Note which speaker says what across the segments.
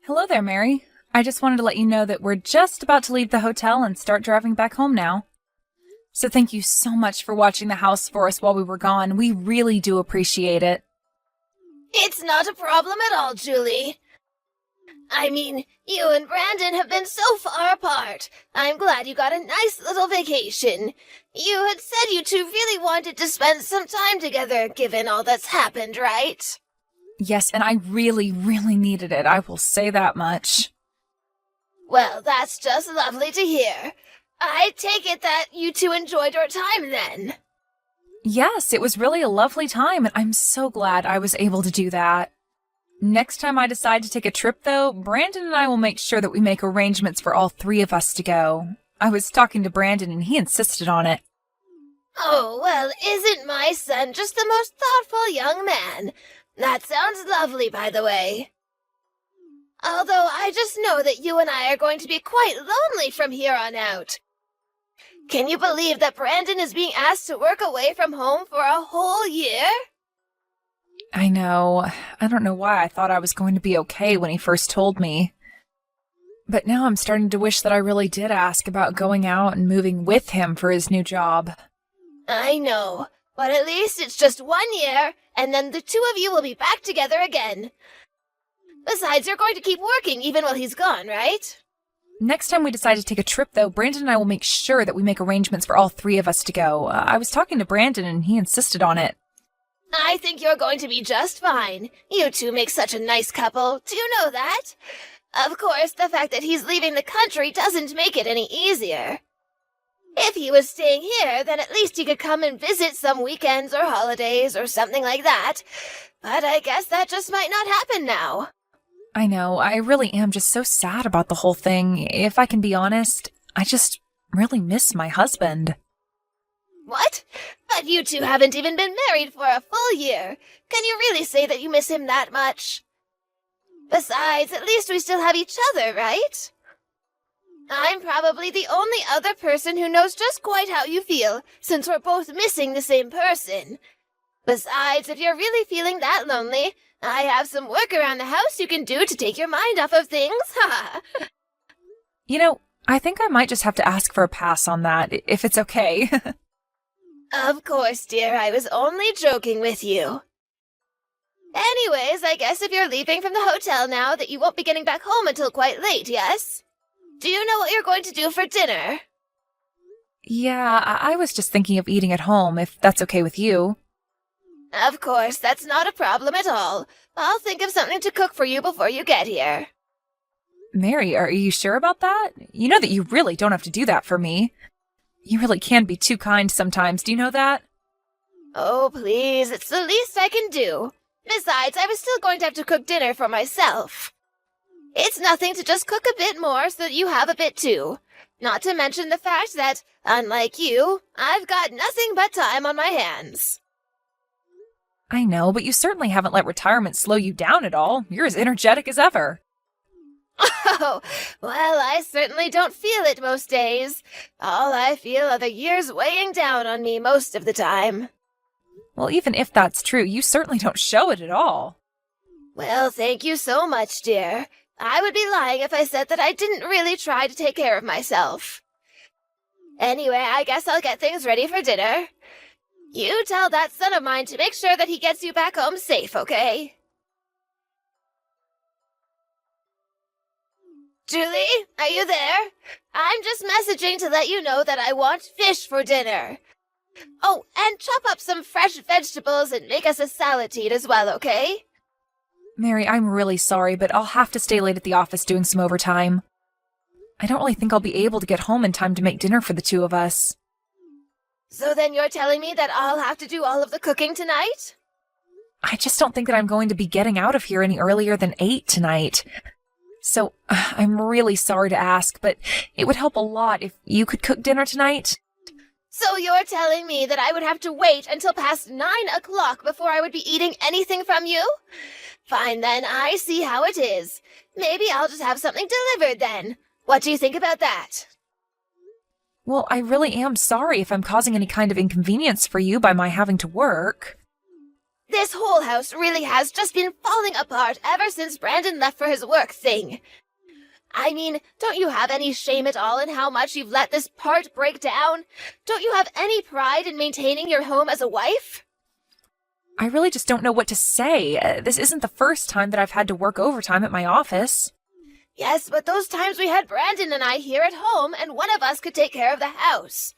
Speaker 1: Hello there, Mary. I just wanted to let you know that we're just about to leave the hotel and start driving back home now. So thank you so much for watching the house for us while we were gone. We really do appreciate it.
Speaker 2: It's not a problem at all, Julie. I mean, you and Brandon have been so far apart. I'm glad you got a nice little vacation. You had said you two really wanted to spend some time together, given all that's happened, right?
Speaker 1: Yes, and I really, really needed it. I will say that much.
Speaker 2: Well, that's just lovely to hear. I take it that you two enjoyed your time then.
Speaker 1: Yes, it was really a lovely time, and I'm so glad I was able to do that. Next time I decide to take a trip, though, Brandon and I will make sure that we make arrangements for all three of us to go. I was talking to Brandon, and he insisted on it.
Speaker 2: Oh, well, isn't my son just the most thoughtful young man? That sounds lovely, by the way. Although I just know that you and I are going to be quite lonely from here on out. Can you believe that Brandon is being asked to work away from home for a whole year?
Speaker 1: I know. I don't know why I thought I was going to be okay when he first told me. But now I'm starting to wish that I really did ask about going out and moving with him for his new job.
Speaker 2: I know, but at least it's just 1 year, and then the two of you will be back together again. Besides, you're going to keep working even while he's gone, right?
Speaker 1: Next time we decide to take a trip, though, Brandon and I will make sure that we make arrangements for all three of us to go. I was talking to Brandon, and he insisted on it.
Speaker 2: I think you're going to be just fine. You two make such a nice couple. Do you know that? Of course, the fact that he's leaving the country doesn't make it any easier. If he was staying here, then at least he could come and visit some weekends or holidays or something like that. But I guess that just might not happen now.
Speaker 1: I know, I really am just so sad about the whole thing. If I can be honest, I just really miss my husband.
Speaker 2: What? But you two haven't even been married for a full year. Can you really say that you miss him that much? Besides, at least we still have each other, right? I'm probably the only other person who knows just quite how you feel, since we're both missing the same person. Besides, if you're really feeling that lonely, I have some work around the house you can do to take your mind off of things, ha!
Speaker 1: You know, I think I might just have to ask for a pass on that, if it's okay.
Speaker 2: Of course, dear, I was only joking with you. Anyways, I guess if you're leaving from the hotel now, that you won't be getting back home until quite late, yes? Do you know what you're going to do for dinner?
Speaker 1: Yeah, I was just thinking of eating at home, if that's okay with you.
Speaker 2: Of course, that's not a problem at all. I'll think of something to cook for you before you get here.
Speaker 1: Mary, are you sure about that? You know that you really don't have to do that for me. You really can be too kind sometimes, do you know that?
Speaker 2: Oh, please, it's the least I can do. Besides, I was still going to have to cook dinner for myself. It's nothing to just cook a bit more so that you have a bit too. Not to mention the fact that, unlike you, I've got nothing but time on my hands.
Speaker 1: I know, but you certainly haven't let retirement slow you down at all. You're as energetic as ever.
Speaker 2: Oh, well, I certainly don't feel it most days. All I feel are the years weighing down on me most of the time.
Speaker 1: Well, even if that's true, you certainly don't show it at all.
Speaker 2: Well, thank you so much, dear. I would be lying if I said that I didn't really try to take care of myself. Anyway, I guess I'll get things ready for dinner. You tell that son of mine to make sure that he gets you back home safe, okay? Julie, are you there? I'm just messaging to let you know that I want fish for dinner. Oh, and chop up some fresh vegetables and make us a salad to eat as well, okay?
Speaker 1: Mary, I'm really sorry, but I'll have to stay late at the office doing some overtime. I don't really think I'll be able to get home in time to make dinner for the two of us.
Speaker 2: So then you're telling me that I'll have to do all of the cooking tonight?
Speaker 1: I just don't think that I'm going to be getting out of here any earlier than 8 tonight. So, I'm really sorry to ask, but it would help a lot if you could cook dinner tonight.
Speaker 2: So you're telling me that I would have to wait until past 9 o'clock before I would be eating anything from you? Fine then, I see how it is. Maybe I'll just have something delivered then. What do you think about that?
Speaker 1: Well, I really am sorry if I'm causing any kind of inconvenience for you by my having to work.
Speaker 2: This whole house really has just been falling apart ever since Brandon left for his work thing. I mean, don't you have any shame at all in how much you've let this part break down? Don't you have any pride in maintaining your home as a wife?
Speaker 1: I really just don't know what to say. This isn't the first time that I've had to work overtime at my office.
Speaker 2: Yes, but those times we had Brandon and I here at home, and one of us could take care of the house.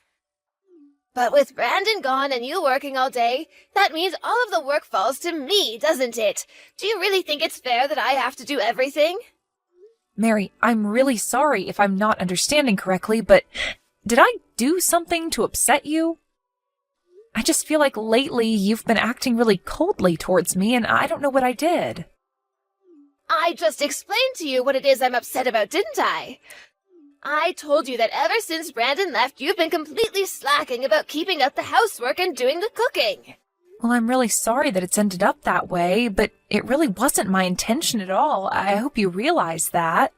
Speaker 2: But with Brandon gone and you working all day, that means all of the work falls to me, doesn't it? Do you really think it's fair that I have to do everything?
Speaker 1: Mary, I'm really sorry if I'm not understanding correctly, but did I do something to upset you? I just feel like lately you've been acting really coldly towards me, and I don't know what I did.
Speaker 2: I just explained to you what it is I'm upset about, didn't I? I told you that ever since Brandon left, you've been completely slacking about keeping up the housework and doing the cooking.
Speaker 1: Well, I'm really sorry that it's ended up that way, but it really wasn't my intention at all. I hope you realize that.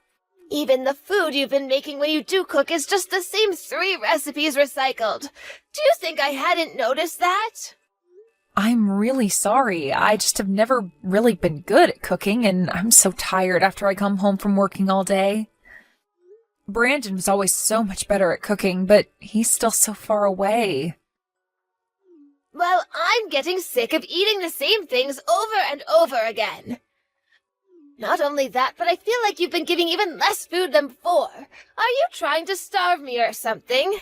Speaker 2: Even the food you've been making when you do cook is just the same 3 recipes recycled. Do you think I hadn't noticed that?
Speaker 1: I'm really sorry. I just have never really been good at cooking, and I'm so tired after I come home from working all day. Brandon was always so much better at cooking, but he's still so far away.
Speaker 2: Well, I'm getting sick of eating the same things over and over again. Not only that, but I feel like you've been giving even less food than before. Are you trying to starve me or something?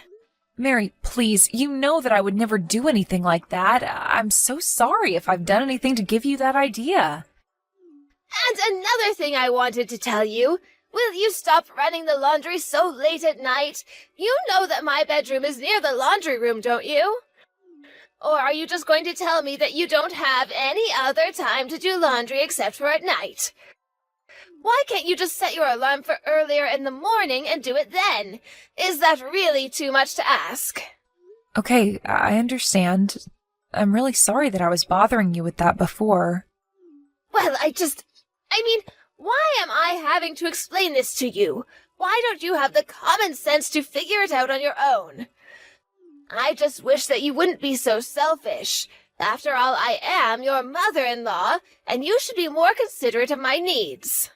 Speaker 1: Mary, please, you know that I would never do anything like that. I'm so sorry if I've done anything to give you that idea.
Speaker 2: And another thing I wanted to tell you. Will you stop running the laundry so late at night? You know that my bedroom is near the laundry room, don't you? Or are you just going to tell me that you don't have any other time to do laundry except for at night? Why can't you just set your alarm for earlier in the morning and do it then? Is that really too much to ask?
Speaker 1: Okay, I understand. I'm really sorry that I was bothering you with that before.
Speaker 2: Well, why am I having to explain this to you? Why don't you have the common sense to figure it out on your own? I just wish that you wouldn't be so selfish. After all, I am your mother-in-law, and you should be more considerate of my needs.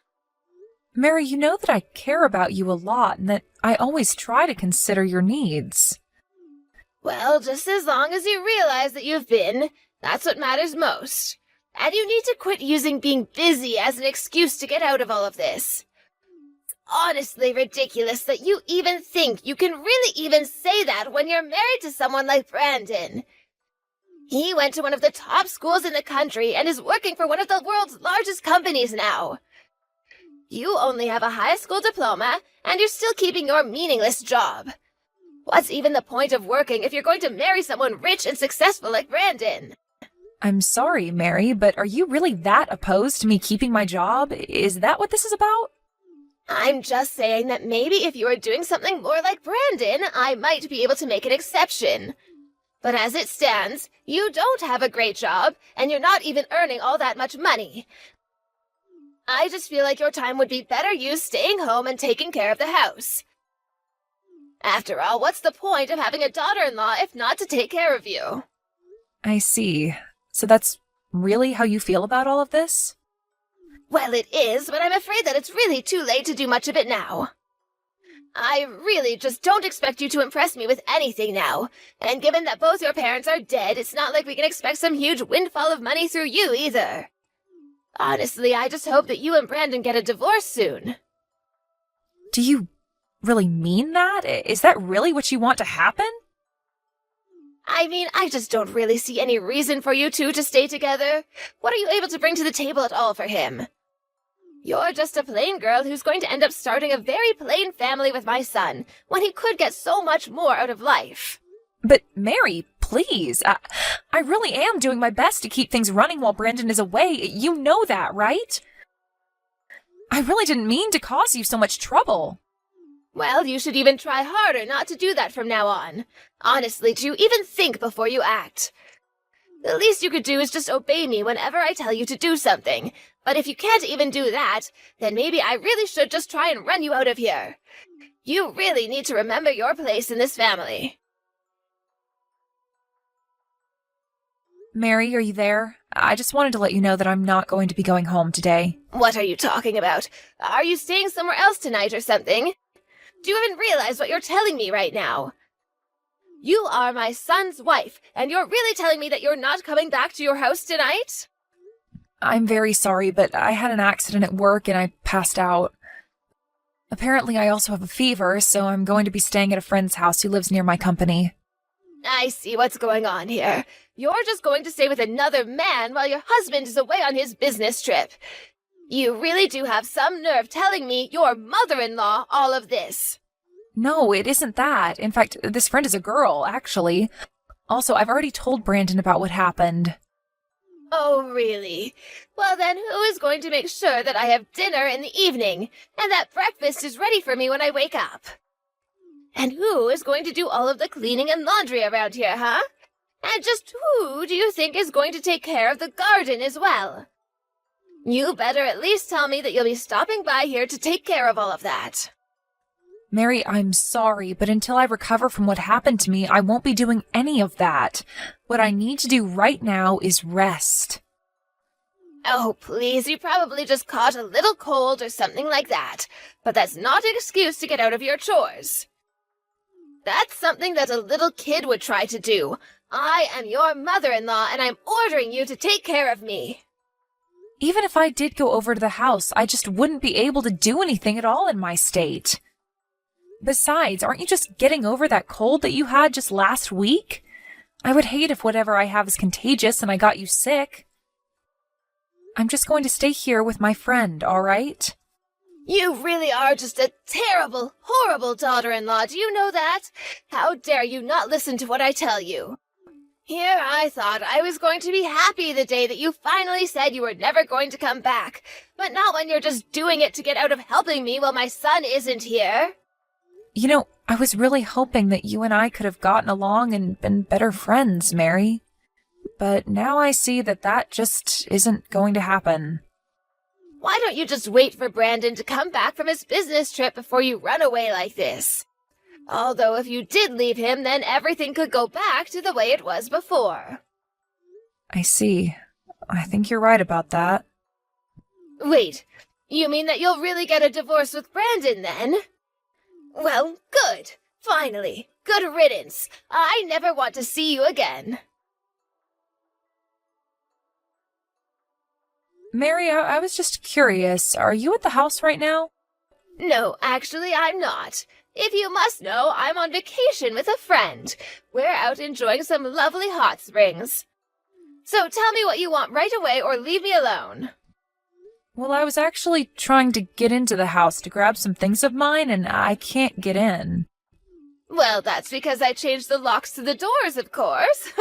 Speaker 1: Mary, you know that I care about you a lot and that I always try to consider your needs.
Speaker 2: Well, just as long as you realize that you've been, that's what matters most. And you need to quit using being busy as an excuse to get out of all of this. It's honestly ridiculous that you even think you can really even say that when you're married to someone like Brandon. He went to one of the top schools in the country and is working for one of the world's largest companies now. You only have a high school diploma, and you're still keeping your meaningless job. What's even the point of working if you're going to marry someone rich and successful like Brandon?
Speaker 1: I'm sorry, Mary, but are you really that opposed to me keeping my job? Is that what this is about?
Speaker 2: I'm just saying that maybe if you were doing something more like Brandon, I might be able to make an exception. But as it stands, you don't have a great job, and you're not even earning all that much money. I just feel like your time would be better used staying home and taking care of the house. After all, what's the point of having a daughter-in-law if not to take care of you?
Speaker 1: I see. So that's really how you feel about all of this?
Speaker 2: Well, it is, but I'm afraid that it's really too late to do much of it now. I really just don't expect you to impress me with anything now. And given that both your parents are dead, it's not like we can expect some huge windfall of money through you either. Honestly, I just hope that you and Brandon get a divorce soon.
Speaker 1: Do you really mean that? Is that really what you want to happen?
Speaker 2: I just don't really see any reason for you two to stay together. What are you able to bring to the table at all for him? You're just a plain girl who's going to end up starting a very plain family with my son, when he could get so much more out of life.
Speaker 1: But Mary, please, I really am doing my best to keep things running while Brandon is away. You know that, right? I really didn't mean to cause you so much trouble.
Speaker 2: Well, you should even try harder not to do that from now on. Honestly, do you even think before you act? The least you could do is just obey me whenever I tell you to do something. But if you can't even do that, then maybe I really should just try and run you out of here. You really need to remember your place in this family.
Speaker 1: Mary, are you there? I just wanted to let you know that I'm not going to be going home today.
Speaker 2: What are you talking about? Are you staying somewhere else tonight or something? Do you even realize what you're telling me right now? You are my son's wife, and you're really telling me that you're not coming back to your house tonight?
Speaker 1: I'm very sorry, but I had an accident at work and I passed out. Apparently, I also have a fever, so I'm going to be staying at a friend's house who lives near my company.
Speaker 2: I see what's going on here. You're just going to stay with another man while your husband is away on his business trip. You really do have some nerve telling me, your mother-in-law, all of this.
Speaker 1: No, it isn't that. In fact, this friend is a girl, actually. Also, I've already told Brandon about what happened.
Speaker 2: Oh, really? Well then, who is going to make sure that I have dinner in the evening, and that breakfast is ready for me when I wake up? And who is going to do all of the cleaning and laundry around here, huh? And just who do you think is going to take care of the garden as well? You better at least tell me that you'll be stopping by here to take care of all of that.
Speaker 1: Mary, I'm sorry, but until I recover from what happened to me, I won't be doing any of that. What I need to do right now is rest.
Speaker 2: Oh, please, you probably just caught a little cold or something like that. But that's not an excuse to get out of your chores. That's something that a little kid would try to do. I am your mother-in-law, and I'm ordering you to take care of me.
Speaker 1: Even if I did go over to the house, I just wouldn't be able to do anything at all in my state. Besides, aren't you just getting over that cold that you had just last week? I would hate if whatever I have is contagious and I got you sick. I'm just going to stay here with my friend, all right?
Speaker 2: You really are just a terrible, horrible daughter-in-law, do you know that? How dare you not listen to what I tell you? Here I thought I was going to be happy the day that you finally said you were never going to come back, but not when you're just doing it to get out of helping me while my son isn't here.
Speaker 1: You know, I was really hoping that you and I could have gotten along and been better friends, Mary. But now I see that that just isn't going to happen.
Speaker 2: Why don't you just wait for Brandon to come back from his business trip before you run away like this? Although if you did leave him, then everything could go back to the way it was before.
Speaker 1: I see. I think you're right about that.
Speaker 2: Wait, you mean that you'll really get a divorce with Brandon then? Well, good. Finally. Good riddance. I never want to see you again.
Speaker 1: Mary, I was just curious. Are you at the house right now?
Speaker 2: No, actually, I'm not. If you must know, I'm on vacation with a friend. We're out enjoying some lovely hot springs. So tell me what you want right away or leave me alone.
Speaker 1: Well, I was actually trying to get into the house to grab some things of mine, and I can't get in.
Speaker 2: Well, that's because I changed the locks to the doors, of course.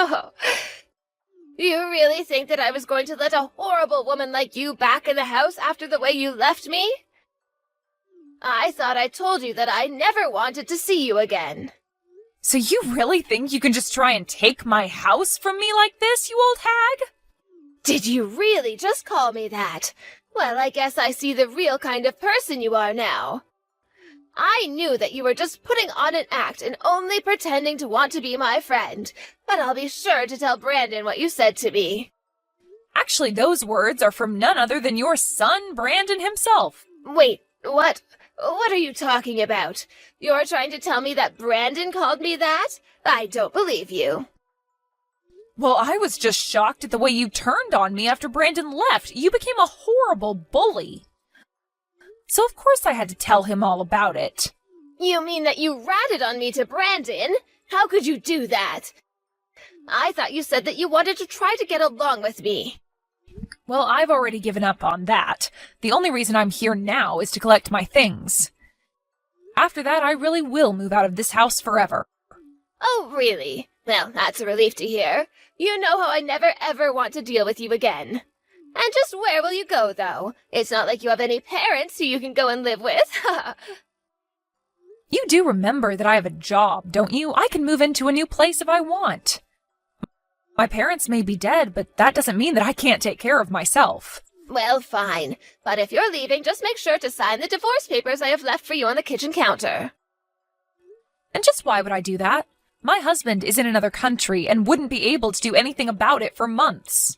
Speaker 2: You really think that I was going to let a horrible woman like you back in the house after the way you left me? I thought I told you that I never wanted to see you again.
Speaker 1: So you really think you can just try and take my house from me like this, you old hag?
Speaker 2: Did you really just call me that? Well, I guess I see the real kind of person you are now. I knew that you were just putting on an act and only pretending to want to be my friend, but I'll be sure to tell Brandon what you said to me.
Speaker 1: Actually, those words are from none other than your son, Brandon himself.
Speaker 2: Wait, what? What are you talking about? You're trying to tell me that Brandon called me that? I don't believe you.
Speaker 1: Well, I was just shocked at the way you turned on me after Brandon left. You became a horrible bully. So of course I had to tell him all about it.
Speaker 2: You mean that you ratted on me to Brandon? How could you do that? I thought you said that you wanted to try to get along with me.
Speaker 1: Well, I've already given up on that. The only reason I'm here now is to collect my things. After that, I really will move out of this house forever.
Speaker 2: Oh, really? Well, that's a relief to hear. You know how I never ever want to deal with you again. And just where will you go, though? It's not like you have any parents who you can go and live with.
Speaker 1: You do remember that I have a job, don't you? I can move into a new place if I want. My parents may be dead, but that doesn't mean that I can't take care of myself.
Speaker 2: Well, fine. But if you're leaving, just make sure to sign the divorce papers I have left for you on the kitchen counter.
Speaker 1: And just why would I do that? My husband is in another country and wouldn't be able to do anything about it for months.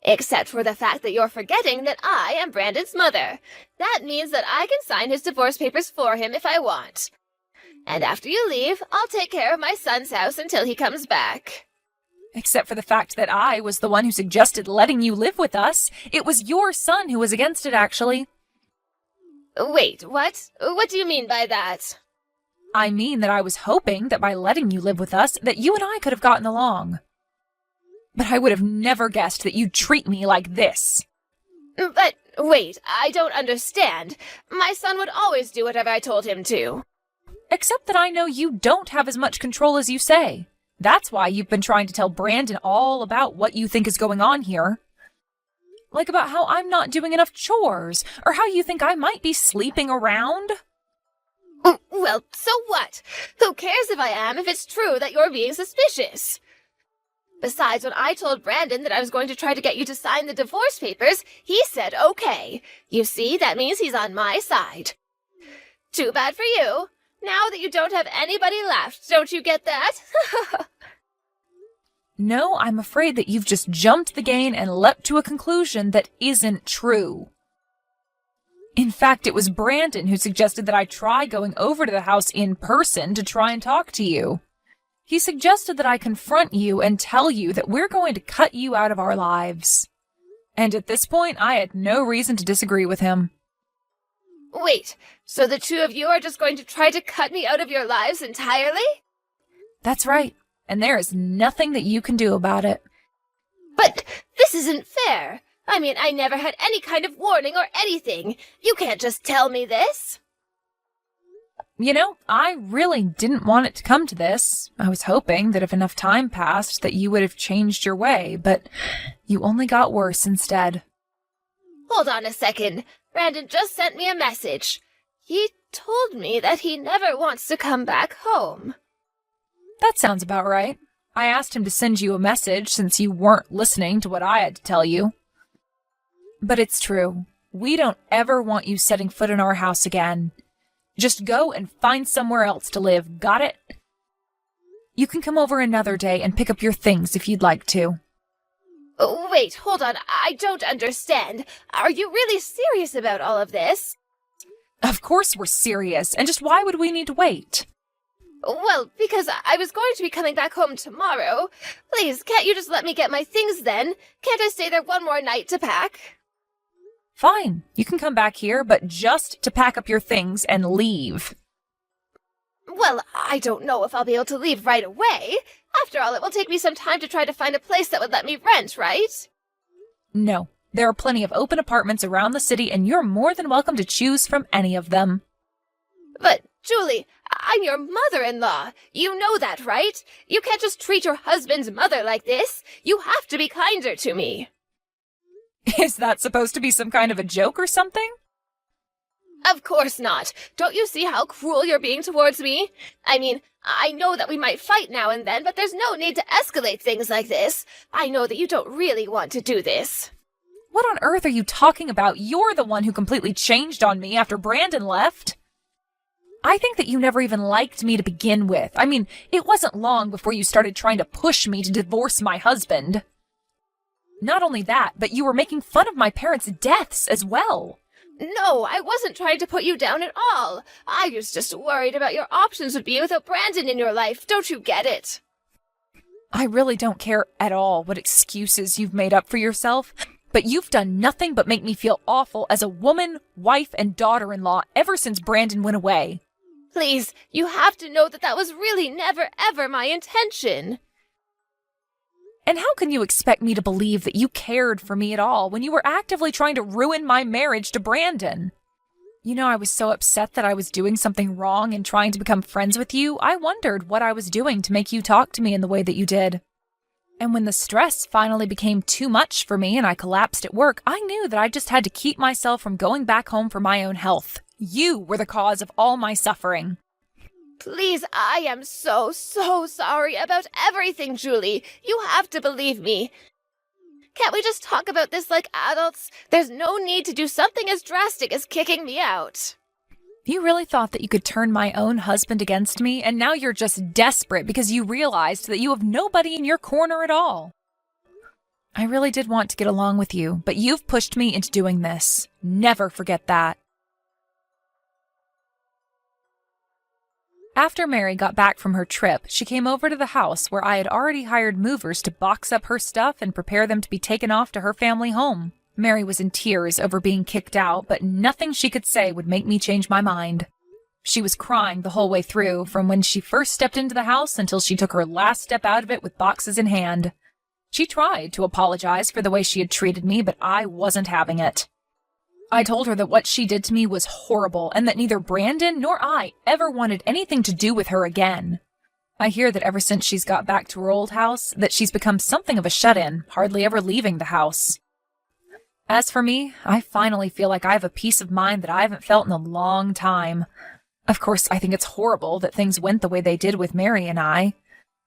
Speaker 2: Except for the fact that you're forgetting that I am Brandon's mother. That means that I can sign his divorce papers for him if I want. And after you leave, I'll take care of my son's house until he comes back.
Speaker 1: Except for the fact that I was the one who suggested letting you live with us. It was your son who was against it, actually.
Speaker 2: Wait, what? What do you mean by that?
Speaker 1: I mean that I was hoping that by letting you live with us, that you and I could have gotten along. But I would have never guessed that you'd treat me like this.
Speaker 2: But wait, I don't understand. My son would always do whatever I told him to.
Speaker 1: Except that I know you don't have as much control as you say. That's why you've been trying to tell Brandon all about what you think is going on here. Like about how I'm not doing enough chores, or how you think I might be sleeping around.
Speaker 2: Well, so what? Who cares if I am if it's true that you're being suspicious? Besides, when I told Brandon that I was going to try to get you to sign the divorce papers, he said okay. You see, that means he's on my side. Too bad for you. Now that you don't have anybody left, don't you get that?
Speaker 1: No, I'm afraid that you've just jumped the gun and leapt to a conclusion that isn't true. In fact, it was Brandon who suggested that I try going over to the house in person to try and talk to you. He suggested that I confront you and tell you that we're going to cut you out of our lives. And at this point, I had no reason to disagree with him.
Speaker 2: Wait, so the two of you are just going to try to cut me out of your lives entirely?
Speaker 1: That's right, and there is nothing that you can do about it.
Speaker 2: But this isn't fair. I mean, I never had any kind of warning or anything. You can't just tell me this.
Speaker 1: You know, I really didn't want it to come to this. I was hoping that if enough time passed that you would have changed your way, but you only got worse instead.
Speaker 2: Hold on a second. Brandon just sent me a message. He told me that he never wants to come back home.
Speaker 1: That sounds about right. I asked him to send you a message since you weren't listening to what I had to tell you. But it's true. We don't ever want you setting foot in our house again. Just go and find somewhere else to live, got it? You can come over another day and pick up your things if you'd like to.
Speaker 2: Oh, wait, hold on. I don't understand. Are you really serious about all of this?
Speaker 1: Of course we're serious, and just why would we need to wait?
Speaker 2: Well, because I was going to be coming back home tomorrow. Please, can't you just let me get my things then? Can't I stay there one more night to pack?
Speaker 1: Fine, you can come back here, but just to pack up your things and leave.
Speaker 2: Well, I don't know if I'll be able to leave right away. After all, it will take me some time to try to find a place that would let me rent, right?
Speaker 1: No, there are plenty of open apartments around the city, and you're more than welcome to choose from any of them.
Speaker 2: But, Julie, I'm your mother-in-law. You know that, right? You can't just treat your husband's mother like this. You have to be kinder to me.
Speaker 1: Is that supposed to be some kind of a joke or something?
Speaker 2: Of course not. Don't you see how cruel you're being towards me? I mean, I know that we might fight now and then, but there's no need to escalate things like this. I know that you don't really want to do this.
Speaker 1: What on earth are you talking about? You're the one who completely changed on me after Brandon left. I think that you never even liked me to begin with. I mean, it wasn't long before you started trying to push me to divorce my husband. Not only that, but you were making fun of my parents' deaths as well.
Speaker 2: No, I wasn't trying to put you down at all. I was just worried about your options would be without Brandon in your life. Don't you get it?
Speaker 1: I really don't care at all what excuses you've made up for yourself, but you've done nothing but make me feel awful as a woman, wife, and daughter-in-law ever since Brandon went away.
Speaker 2: Please, you have to know that that was really never, ever my intention.
Speaker 1: And how can you expect me to believe that you cared for me at all when you were actively trying to ruin my marriage to Brandon? You know, I was so upset that I was doing something wrong and trying to become friends with you, I wondered what I was doing to make you talk to me in the way that you did. And when the stress finally became too much for me and I collapsed at work, I knew that I just had to keep myself from going back home for my own health. You were the cause of all my suffering.
Speaker 2: Please, I am so sorry about everything, Julie. You have to believe me. Can't we just talk about this like adults? There's no need to do something as drastic as kicking me out.
Speaker 1: You really thought that you could turn my own husband against me, and now you're just desperate because you realized that you have nobody in your corner at all. I really did want to get along with you, but you've pushed me into doing this. Never forget that. After Mary got back from her trip, she came over to the house where I had already hired movers to box up her stuff and prepare them to be taken off to her family home. Mary was in tears over being kicked out, but nothing she could say would make me change my mind. She was crying the whole way through, from when she first stepped into the house until she took her last step out of it with boxes in hand. She tried to apologize for the way she had treated me, but I wasn't having it. I told her that what she did to me was horrible and that neither Brandon nor I ever wanted anything to do with her again. I hear that ever since she's got back to her old house, that she's become something of a shut-in, hardly ever leaving the house. As for me, I finally feel like I have a peace of mind that I haven't felt in a long time. Of course, I think it's horrible that things went the way they did with Mary and I.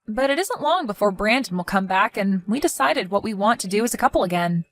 Speaker 1: But it isn't long before Brandon will come back and we decided what we want to do as a couple again.